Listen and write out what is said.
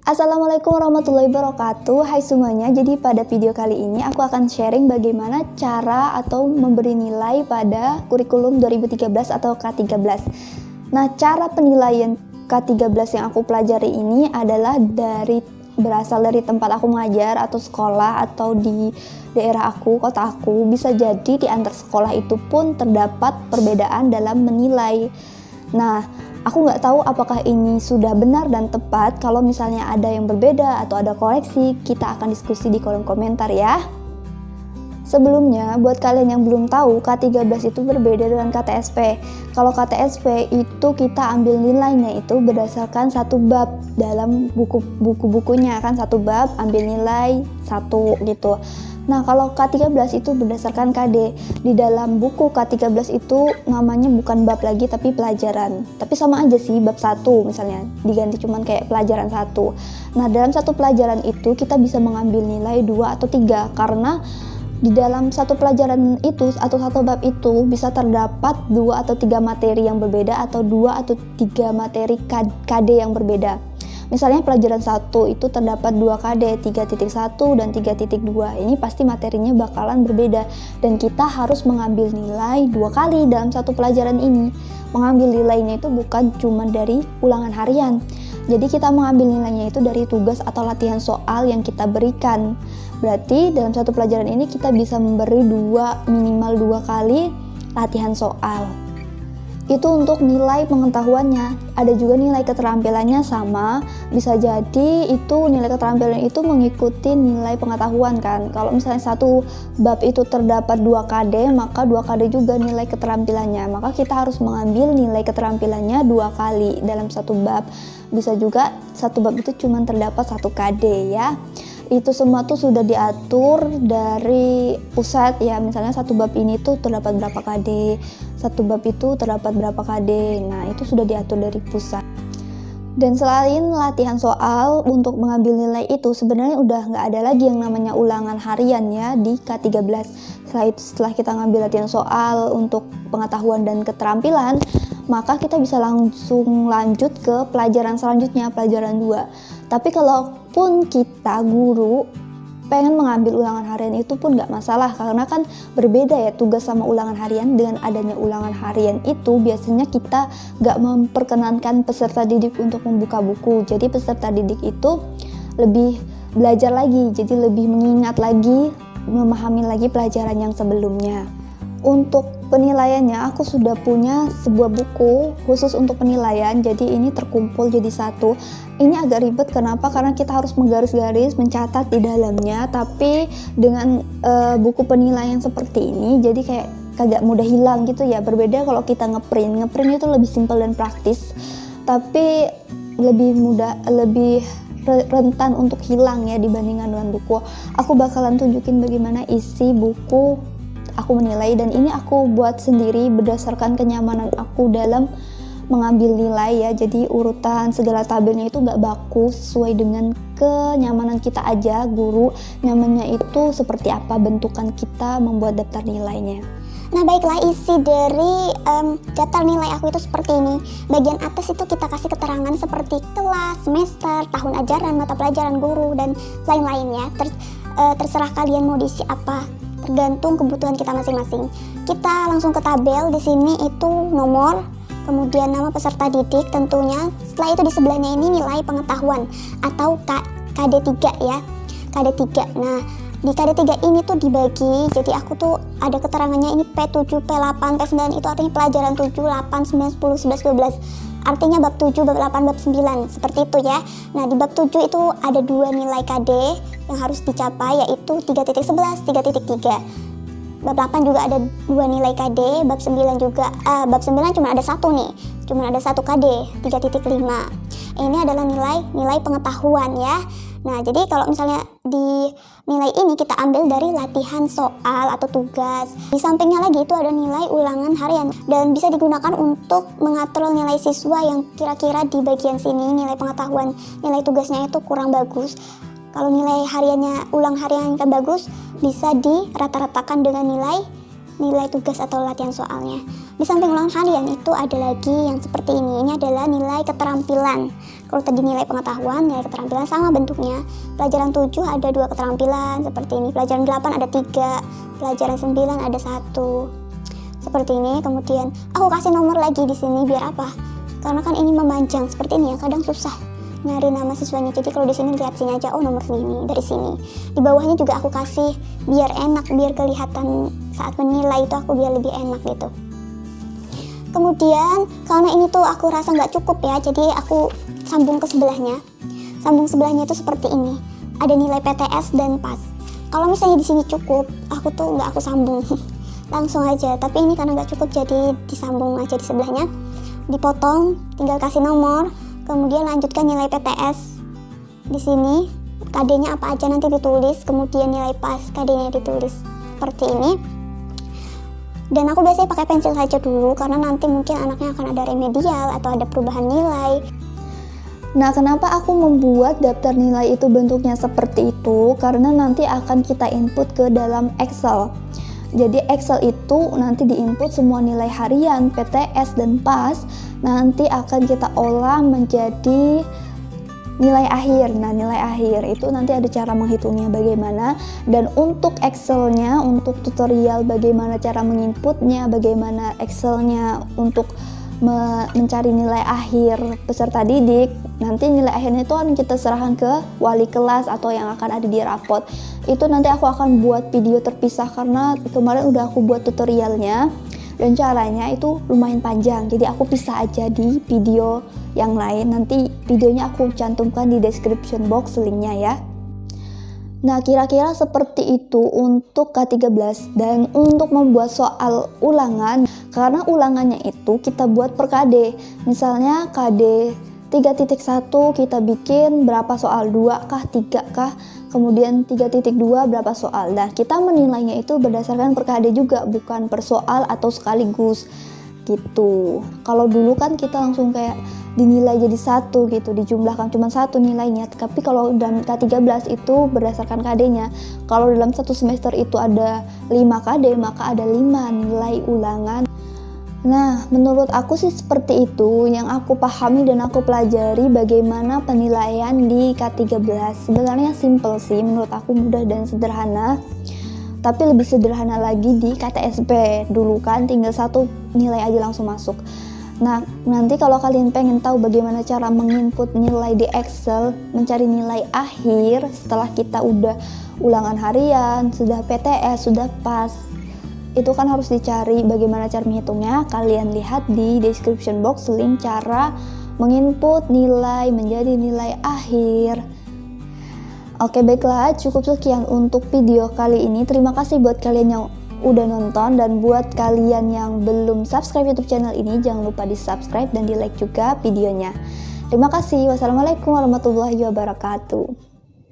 Assalamualaikum warahmatullahi wabarakatuh. Hai semuanya, jadi pada video kali ini aku akan sharing bagaimana cara atau memberi nilai pada kurikulum 2013 atau K13. Nah, cara penilaian K13 yang aku pelajari ini adalah berasal dari tempat aku mengajar atau sekolah atau di daerah aku, kota aku. Bisa jadi di antar sekolah itu pun terdapat perbedaan dalam menilai. Nah, aku nggak tahu apakah ini sudah benar dan tepat. Kalau misalnya ada yang berbeda atau ada koreksi, kita akan diskusi di kolom komentar ya. Sebelumnya, buat kalian yang belum tahu, K13 itu berbeda dengan KTSP. Kalau KTSP itu kita ambil nilainya itu berdasarkan satu bab dalam buku-bukunya kan, satu bab ambil nilai 1 gitu. Nah, kalau K13 itu berdasarkan KD. Di dalam buku K13 itu namanya bukan bab lagi tapi pelajaran. Tapi sama aja sih, bab 1 misalnya diganti cuman kayak pelajaran 1. Nah, dalam satu pelajaran itu kita bisa mengambil nilai 2 atau 3 karena di dalam satu pelajaran itu atau satu bab itu bisa terdapat 2 atau 3 materi yang berbeda atau 2 atau 3 materi KD yang berbeda. Misalnya pelajaran 1 itu terdapat 2 KD, 3.1 dan 3.2. Ini pasti materinya bakalan berbeda dan kita harus mengambil nilai 2 kali dalam satu pelajaran ini. Mengambil nilainya itu bukan cuma dari ulangan harian. Jadi kita mengambil nilainya itu dari tugas atau latihan soal yang kita berikan. Berarti dalam satu pelajaran ini kita bisa memberi minimal 2 kali latihan soal. Itu untuk nilai pengetahuannya. Ada juga nilai keterampilannya sama, bisa jadi itu nilai keterampilan itu mengikuti nilai pengetahuan kan. Kalau misalnya satu bab itu terdapat 2 KD, maka 2 KD juga nilai keterampilannya. Maka kita harus mengambil nilai keterampilannya 2 kali dalam satu bab. Bisa juga satu bab itu cuma terdapat 1 KD ya. Itu semua tuh sudah diatur dari pusat ya, misalnya satu bab ini tuh terdapat berapa KD, satu bab itu terdapat berapa KD. Nah, itu sudah diatur dari pusat. Dan selain latihan soal untuk mengambil nilai itu, sebenarnya udah nggak ada lagi yang namanya ulangan harian ya di K13. Setelah kita ngambil latihan soal untuk pengetahuan dan keterampilan, maka kita bisa langsung lanjut ke pelajaran selanjutnya, pelajaran 2. Tapi kalaupun kita guru pengen mengambil ulangan harian itu pun nggak masalah, karena kan berbeda ya tugas sama ulangan harian. Dengan adanya ulangan harian itu biasanya kita nggak memperkenankan peserta didik untuk membuka buku. Jadi peserta didik itu lebih belajar lagi, jadi lebih mengingat lagi, memahami lagi pelajaran yang sebelumnya. Untuk penilaiannya aku sudah punya sebuah buku khusus untuk penilaian, jadi ini terkumpul jadi satu. Ini agak ribet, kenapa? Karena kita harus menggaris-garis, mencatat di dalamnya. Tapi dengan buku penilaian seperti ini, jadi kayak kagak mudah hilang gitu ya. Berbeda kalau kita ngeprint itu lebih simpel dan praktis, tapi lebih mudah, lebih rentan untuk hilang ya dibandingkan dengan buku. Aku bakalan tunjukin bagaimana isi buku aku menilai, dan ini aku buat sendiri berdasarkan kenyamanan aku dalam mengambil nilai ya. Jadi urutan segala tabelnya itu nggak baku, sesuai dengan kenyamanan kita aja. Guru nyamannya itu seperti apa bentukan kita membuat daftar nilainya. Nah, baiklah, isi dari daftar nilai aku itu seperti ini. Bagian atas itu kita kasih keterangan seperti kelas, semester, tahun ajaran, mata pelajaran, guru, dan lain-lainnya. Terserah kalian mau diisi apa, tergantung kebutuhan kita masing-masing. Kita langsung ke tabel. Di sini itu nomor, kemudian nama peserta didik tentunya. Setelah itu di sebelahnya ini nilai pengetahuan atau KD3 ya, KD3. Nah, di KD3 ini tuh dibagi, jadi aku tuh ada keterangannya ini P7, P8, P9, itu artinya pelajaran 7, 8, 9, 10, 11, 12. Artinya bab 7, bab 8, bab 9, seperti itu ya. Nah, di bab 7 itu ada 2 nilai KD yang harus dicapai, yaitu 3.11, 3.3. Bab 8 juga ada 2 nilai KD, bab 9 juga, bab 9 cuma ada 1 nih, cuma ada 1 KD, 3.5. Ini adalah nilai pengetahuan ya. Nah, jadi kalau misalnya di nilai ini kita ambil dari latihan soal atau tugas. Di sampingnya lagi itu ada nilai ulangan harian dan bisa digunakan untuk mengatur nilai siswa yang kira-kira di bagian sini nilai pengetahuan, nilai tugasnya itu kurang bagus. Kalau nilai hariannya, ulang harian yang bagus, bisa dirata-ratakan dengan nilai tugas atau latihan soalnya. Di samping ulangan harian itu ada lagi yang seperti ini. Ini adalah nilai keterampilan. Kalau tadi nilai pengetahuan, nilai keterampilan sama bentuknya. Pelajaran 7 ada 2 keterampilan seperti ini. Pelajaran 8 ada 3, pelajaran 9 ada 1. Seperti ini. Kemudian aku kasih nomor lagi di sini biar apa? Karena kan ini memanjang seperti ini ya, kadang susah nyari nama siswanya. Jadi kalau di sini lihat sini aja, oh nomor ini dari sini. Di bawahnya juga aku kasih biar enak, biar kelihatan saat menilai itu aku biar lebih enak gitu. Kemudian karena ini tuh aku rasa nggak cukup ya, jadi aku sambung ke sebelahnya. Sambung sebelahnya itu seperti ini. Ada nilai PTS dan PAS. Kalau misalnya di sini cukup, aku tuh nggak aku sambung langsung aja. Tapi ini karena nggak cukup, jadi disambung aja di sebelahnya. Dipotong, tinggal kasih nomor, kemudian lanjutkan nilai PTS di sini. KD-nya apa aja nanti ditulis, kemudian nilai PAS KD-nya ditulis seperti ini. Dan aku biasanya pakai pensil saja dulu karena nanti mungkin anaknya akan ada remedial atau ada perubahan nilai. Nah, kenapa aku membuat daftar nilai itu bentuknya seperti itu? Karena nanti akan kita input ke dalam Excel. Jadi Excel itu nanti diinput semua nilai harian, PTS, dan PAS. Nanti akan kita olah menjadi nilai akhir. Nah, nilai akhir itu nanti ada cara menghitungnya bagaimana, dan untuk Excelnya, untuk tutorial bagaimana cara menginputnya, bagaimana Excelnya untuk mencari nilai akhir peserta didik, nanti nilai akhirnya itu akan kita serahkan ke wali kelas atau yang akan ada di rapot. Itu nanti aku akan buat video terpisah karena kemarin udah aku buat tutorialnya dan caranya itu lumayan panjang, jadi aku pisah aja di video yang lain. Nanti videonya aku cantumkan di description box linknya ya. Nah, kira-kira seperti itu untuk K13. Dan untuk membuat soal ulangan, karena ulangannya itu kita buat per KD. Misalnya KD 3.1 kita bikin berapa soal, 2 kah, 3 kah, kemudian 3.2 berapa soal. Nah, kita menilainya itu berdasarkan per KD juga, bukan per soal atau sekaligus gitu. Kalau dulu kan kita langsung kayak dinilai jadi satu gitu, dijumlahkan cuma satu nilainya. Tapi kalau dalam K13 itu berdasarkan KD-nya. Kalau dalam satu semester itu ada 5 KD, maka ada 5 nilai ulangan. Nah, menurut aku sih seperti itu yang aku pahami dan aku pelajari bagaimana penilaian di K13. Sebenarnya simple sih, menurut aku mudah dan sederhana. Tapi lebih sederhana lagi di KTSP. Dulu kan tinggal satu nilai aja langsung masuk. Nah, nanti kalau kalian pengen tahu bagaimana cara menginput nilai di Excel, mencari nilai akhir setelah kita udah ulangan harian, sudah PTS, sudah PAS, itu kan harus dicari bagaimana cara menghitungnya. Kalian lihat di description box link cara menginput nilai menjadi nilai akhir. Oke, baiklah, cukup sekian untuk video kali ini. Terima kasih buat kalian yang udah nonton, dan buat kalian yang belum subscribe YouTube channel ini, jangan lupa di subscribe dan di like juga videonya. Terima kasih. Wassalamualaikum warahmatullahi wabarakatuh.